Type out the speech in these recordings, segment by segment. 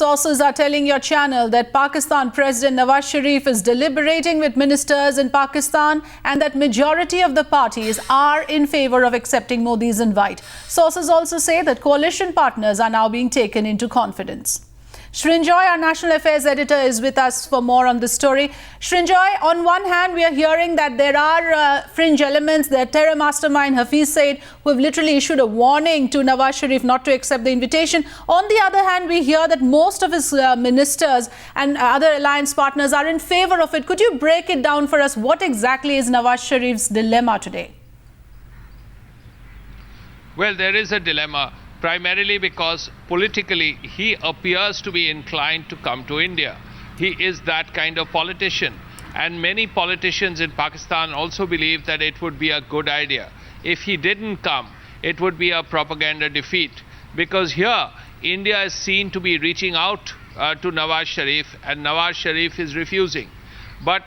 sources are telling your channel that Pakistan President Nawaz Sharif is deliberating with ministers in Pakistan and that majority of the parties are in favor of accepting Modi's invite. Sources also say that coalition partners are now being taken into confidence. Srinjoy, our National Affairs editor, is with us for more on this story. Srinjoy, on one hand, we are hearing that there are fringe elements, the terror mastermind Hafiz Saeed, who have literally issued a warning to Nawaz Sharif not to accept the invitation. On the other hand, we hear that most of his ministers and other alliance partners are in favor of it. Could you break it down for us? What exactly is Nawaz Sharif's dilemma today? Well, there is a dilemma, primarily because politically he appears to be inclined to come to India. He is that kind of politician. And many politicians in Pakistan also believe that it would be a good idea. If he didn't come, it would be a propaganda defeat. Because here, India is seen to be reaching out to Nawaz Sharif, and Nawaz Sharif is refusing. But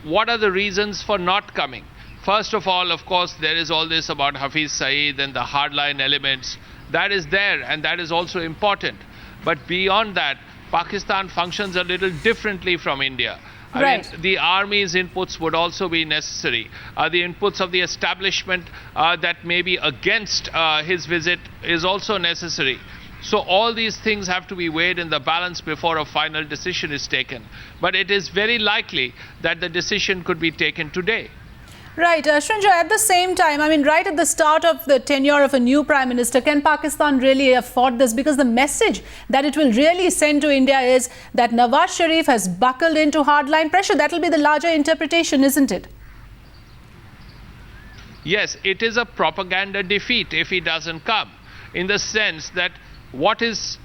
what are the reasons for not coming? First of all, of course, there is all this about Hafiz Saeed and the hardline elements. That is there, and that is also important. But beyond that, Pakistan functions a little differently from India. I mean, the army's inputs would also be necessary. The inputs of the establishment that may be against his visit is also necessary. So all these things have to be weighed in the balance before a final decision is taken. But it is very likely that the decision could be taken today. Right. Srinjoy, at the same time, I mean, right at the start of the tenure of a new Prime Minister, can Pakistan really afford this? Because the message that it will really send to India is that Nawaz Sharif has buckled into hardline pressure. That will be the larger interpretation, isn't it? Yes, it is a propaganda defeat if he doesn't come, in the sense that what is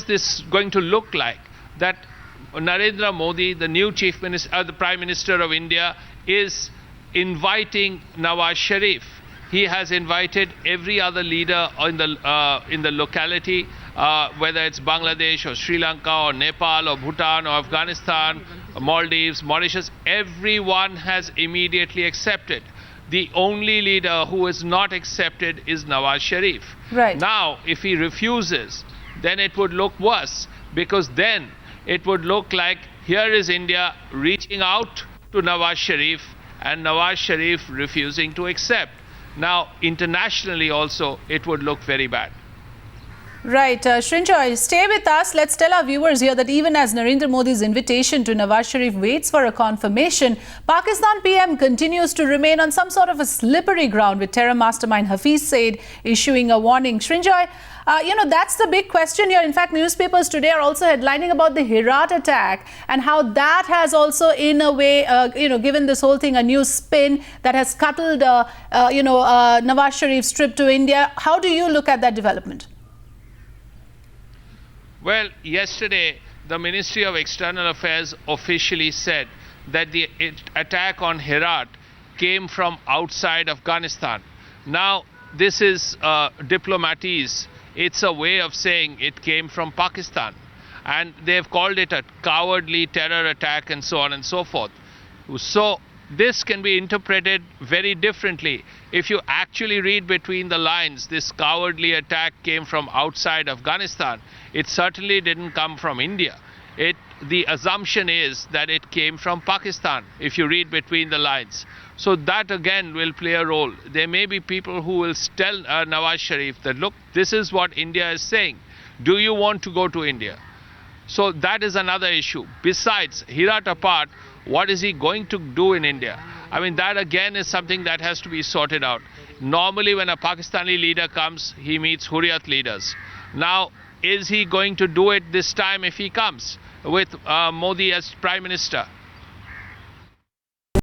this going to look like? That Narendra Modi, the new the Prime Minister of India, is inviting Nawaz Sharif. He has invited every other leader in the locality, whether it's Bangladesh or Sri Lanka or Nepal or Bhutan or Afghanistan, Maldives, Mauritius. Everyone has immediately accepted. The only leader who is not accepted is Nawaz Sharif. Right. Now, if he refuses, then it would look worse, because then it would look like here is India reaching out to Nawaz Sharif and Nawaz Sharif refusing to accept. Now, internationally also, it would look very bad. Right. Srinjoy, stay with us. Let's tell our viewers here that even as Narendra Modi's invitation to Nawaz Sharif waits for a confirmation, Pakistan PM continues to remain on some sort of a slippery ground, with terror mastermind Hafiz Saeed issuing a warning. Srinjoy, that's the big question here. In fact, newspapers today are also headlining about the Herat attack and how that has also, in a way, given this whole thing a new spin that has scuttled, Nawaz Sharif's trip to India. How do you look at that development? Well, yesterday, the Ministry of External Affairs officially said that the attack on Herat came from outside Afghanistan. Now, this is diplomatese. It's a way of saying it came from Pakistan. And they've called it a cowardly terror attack and so on and so forth. So this can be interpreted very differently. If you actually read between the lines, this cowardly attack came from outside Afghanistan. It certainly didn't come from India. The assumption is that it came from Pakistan, if you read between the lines. So that again will play a role. There may be people who will tell Nawaz Sharif that, look, this is what India is saying. Do you want to go to India? So that is another issue. Besides, Herat apart, what is he going to do in India? I mean, that again is something that has to be sorted out. Normally, when a Pakistani leader comes, he meets Hurriyat leaders. Now, is he going to do it this time if he comes with Modi as Prime Minister?